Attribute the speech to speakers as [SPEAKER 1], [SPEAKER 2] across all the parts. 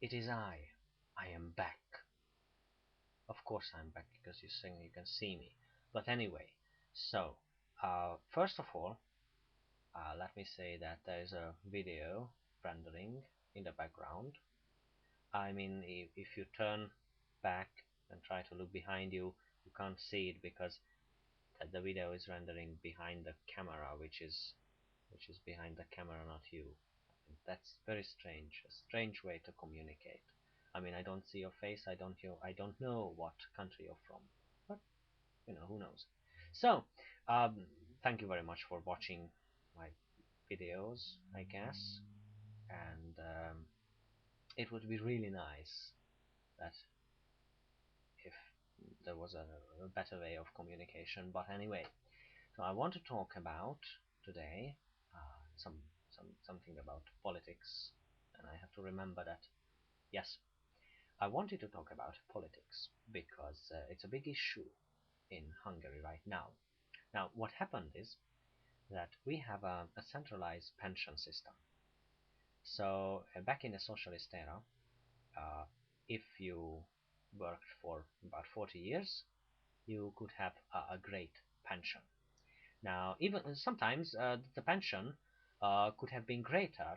[SPEAKER 1] It is I. I am back. Of course I'm back because you're saying you can see me. But anyway, so first of all, let me say that there is a video rendering in the background. I mean, if you turn back and try to look behind you, you can't see it because the video is rendering behind the camera, which is behind the camera, not you. That's very strange. A strange way to communicate. I mean, I don't see your face. I don't know what country you're from. But who knows? So, um, thank you very much for watching my videos, I guess. And it would be really nice that if there was a better way of communication. But anyway, so I want to talk about today something about politics, and I have to remember that. Yes, I wanted to talk about politics because it's a big issue in Hungary right now. Now, what happened is that we have a centralized pension system. So back in the socialist era, uh, if you worked for about 40 years, you could have a great pension. Now, even sometimes the pension could have been greater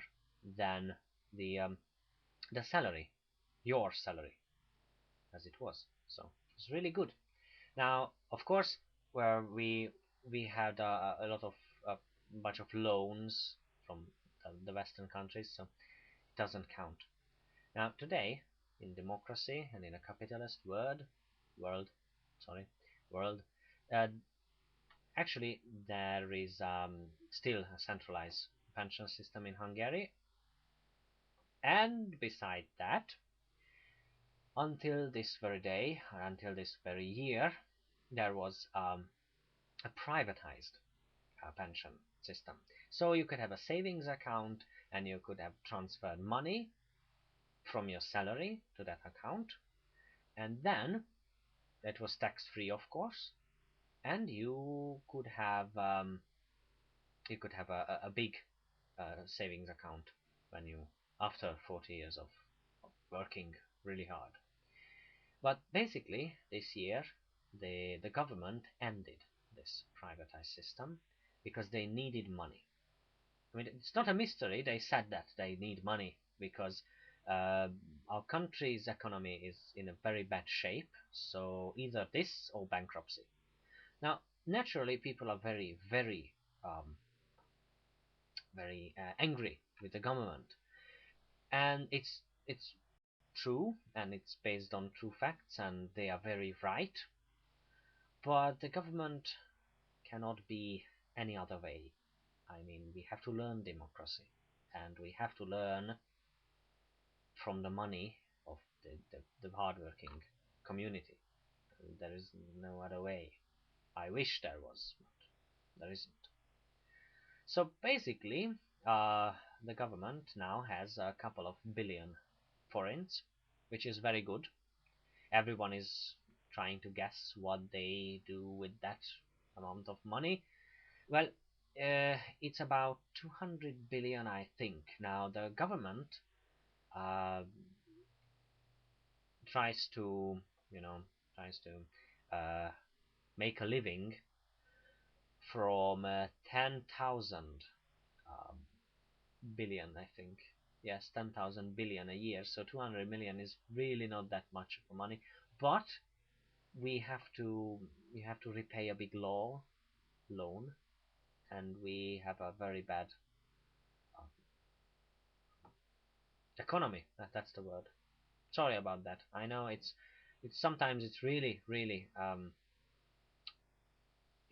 [SPEAKER 1] than the um, the salary, your salary, as it was. So it was really good. Now, of course, where we had a lot of a bunch of loans from the Western countries, so it doesn't count. Now, today, in democracy and in a capitalist world, sorry, world, uh, actually, there is still a centralized pension system in Hungary, and beside that, until this very day, until this very year, there was a privatized pension system. So you could have a savings account, and you could have transferred money from your salary to that account, and then it was tax-free, of course, and you could have a big savings account when you after 40 years of working really hard. But basically, this year the government ended this privatized system because they needed money. I mean, it's not a mystery. They said that they need money because uh, our country's economy is in a very bad shape. So either this or bankruptcy. Now, naturally, people are very, very, very angry with the government, and it's true, and it's based on true facts, and they are very right. But the government cannot be any other way. I mean, we have to learn democracy, and we have to learn from the money of the hardworking community. There is no other way. I wish there was, but there isn't. So basically, uh, the government now has a couple of billion forints, which is very good. Everyone is trying to guess what they do with that amount of money. Well, it's about 200 billion, I think. Now, the government uh, tries to, you know, tries to make a living from 10,000 um, billion, I think. Yes, 10,000 billion a year. So 200 million is really not that much of money. But we have to we have to repay a big loan, and we have a very bad uh, economy. That's the word. Sorry about that. I know it's sometimes it's really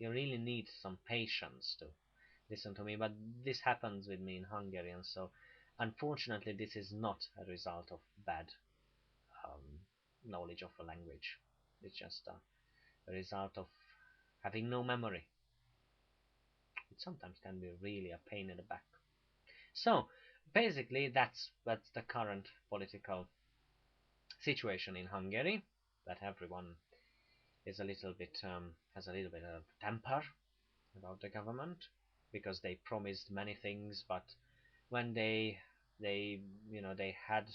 [SPEAKER 1] you really need some patience to listen to me, but this happens with me in Hungarian, so unfortunately this is not a result of bad um, knowledge of a language. It's just a result of having no memory. It sometimes can be really a pain in the back. So basically that's the current political situation in Hungary, that everyone is a little bit has a little bit of temper about the government because they promised many things, but when they had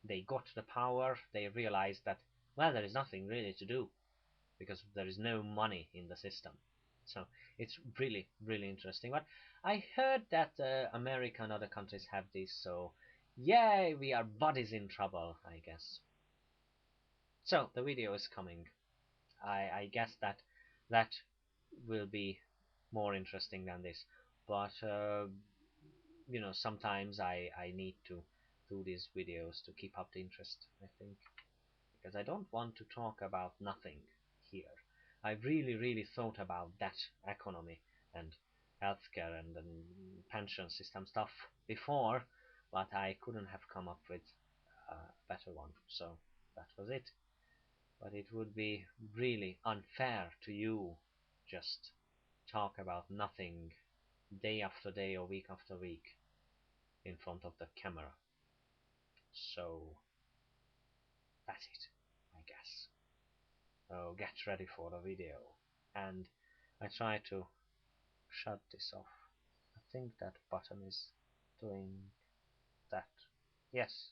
[SPEAKER 1] they got the power, they realized that, well, there is nothing really to do because there is no money in the system. So it's really, really interesting. But I heard that America and other countries have this, so yay, we are buddies in trouble, I guess. So the video is coming. I guess that that will be more interesting than this. But sometimes I need to do these videos to keep up the interest, I think, because I don't want to talk about nothing here. I really, really thought about that economy and healthcare and pension system stuff before, but I couldn't have come up with a better one. So that was it. But it would be really unfair to you just talk about nothing day after day or week after week in front of the camera. So that's it, I guess. So get ready for the video. And I try to shut this off. I think that button is doing that. Yes,